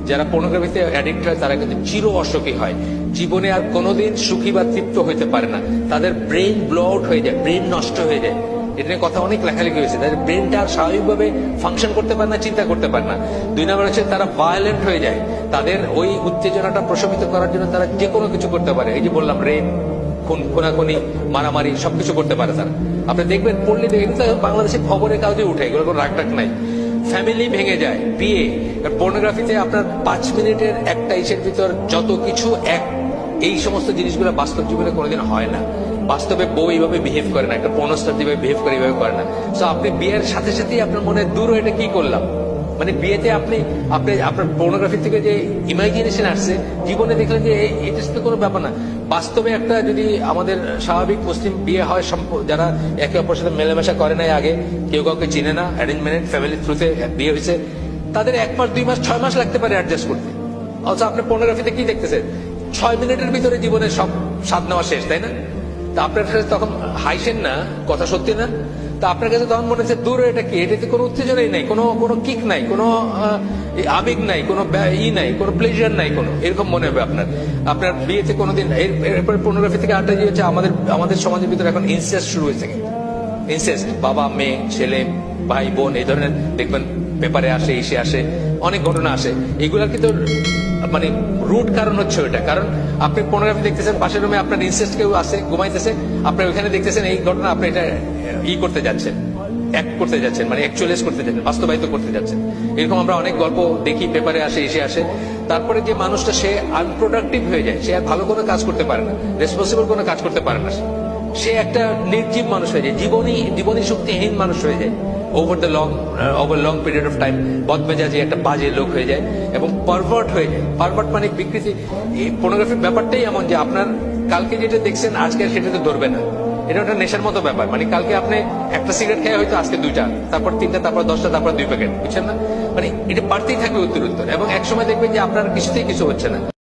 যারা পর্নোগ্রাফিতে অ্যাডিক্ট হয় তারা কিন্তু চির অসুখী হয়, জীবনে আর কোনোদিন সুখী বা তৃপ্ত হইতে পারে না, তাদের ব্রেন ব্লো আউট হয়ে যায়, ব্রেন নষ্ট হয়ে যায়। এটা নিয়ে কথা অনেক লেখালেখি হয়েছে, তাদের ব্রেনটা আর স্বাভাবিকভাবে ফাংশন করতে পারে না, চিন্তা করতে পারে না। 2 নম্বর হচ্ছে তারা ভায়োলেন্ট হয়ে যায়, তাদের ওই উত্তেজনাটা প্রশমিত করার জন্য তারা যে কোনো কিছু করতে পারে। এই যে বললাম, রেপ, খুনাখুনি, মারামারি সবকিছু করতে পারে তারা। আপনি দেখবেন, পড়লে দেখবেন বাংলাদেশের খবরের কাগজে উঠে, এগুলো কোনো রাগ নাই। ফ্যামিলি ভেঙে যায়, বিয়ে। পর্নোগ্রাফিতে আপনার 5 মিনিটের একটা ইসের ভিতর যত কিছু এই সমস্ত জিনিসগুলো বাস্তব জীবনে কোনোদিন হয় না। বাস্তবে বউ এইভাবে বিহেভ করে না, একটা পর্নোস্টার যেভাবে বিহেভ করে এইভাবে করে না। সো আপনি বিয়ের সাথে সাথেই আপনার মনে দূর এটা কি করলাম, মানে বিয়েতে আপনি আপনার পর্নোগ্রাফি থেকে যে ইমাজিনেশন আসছে, জীবনে দেখলেন যে এটা তো কোনো ব্যাপার না। বাস্তবে একটা যদি আমাদের স্বাভাবিক মুসলিম বিয়ে হয়, যারা একে অপরের সাথে মেলামেশা করে নাই আগে, কেউ কাউকে চিনে না, অ্যারেঞ্জ ম্যারেজ ফ্যামিলির থ্রুতে বিয়ে হয়েছে, তাদের 1 মাস 2 মাস 6 মাস লাগতে পারে অ্যাডজাস্ট করতে। অথচ আপনি পর্নোগ্রাফিতে কি দেখতেছেন, 6 মিনিটের ভিতরে জীবনের সব স্বাদ নেওয়া শেষ, তাই না? তা আপনার কাছে তখন হাইসেন না, কথা সত্যি না? তা আপনার কাছে তখন মনে হচ্ছে দূরে এটা কি, এটাতে কোনো উত্তেজনাই নাই, কোনো কিক নাই, কোনো আবেগ নাই, কোনো নাই, কোনো প্লেজার নাই, কোনো এরকম মনে হবে আপনার। আপনার বিয়েতে কোনোদিন এরপরে পর্নোগ্রাফি থেকে আড্ডা দিয়ে হচ্ছে আমাদের সমাজের ভিতরে এখন ইনসেস্ট শুরু হয়েছে। ইনসেস্ট, বাবা মেয়ে, ছেলে ভাই বোন, এই ধরনের দেখবেন পেপারে আসে, এসে আসে, অনেক ঘটনা আসে। এগুলার কিন্তু মানে রুট কারণ হচ্ছে ওইটা। কারণ আপনি পর্নোগ্রাফি দেখতেছেন, পাশের রুমে আপনার ইনসেস্ট কেউ আছে, ঘুমাইতেছে, আপনি ওইখানে দেখতেছেন এই ঘটনা, আপনি এটা করতে যাচ্ছেন, অ্যাক্ট করতে যাচ্ছেন, মানে অ্যাকচুয়ালাইজ করতে যাচ্ছেন, বাস্তবায়িত করতে যাচ্ছেন। এরকম আমরা অনেক গল্প দেখি, পেপারে আসে, এসে আসে। তারপরে যে মানুষটা সে আনপ্রোডাক্টিভ হয়ে যায়, সে আর ভালো কোনো কাজ করতে পারে না, রেসপন্সিবল কোনো কাজ করতে পারে না, সে একটা নির্জীব মানুষ হয়ে যায়, জীবনী শক্তিহীন মানুষ হয়ে যায়। Over long period of time বদমেজাজি একটা বাজে লোক হয়ে যায় এবং পারভার্ট হয়ে যায়। পারভার্ট মানে বিকৃতি। এই পর্নোগ্রাফির ব্যাপারটাই এমন যে আপনার কালকে যেটা দেখছেন আজকে সেটাতে ধরবে না। এটা একটা নেশার মতো ব্যাপার, মানে কালকে আপনি একটা সিগারেট খেয়ে হয়তো আজকে 2টা, তারপর 3টা, তারপর 10টা, তারপর 2 প্যাকেট, বুঝছেন না? মানে এটা বাড়তেই থাকবে উত্তর, এবং একসময় দেখবেন যে আপনার কিছুতেই কিছু হচ্ছে না।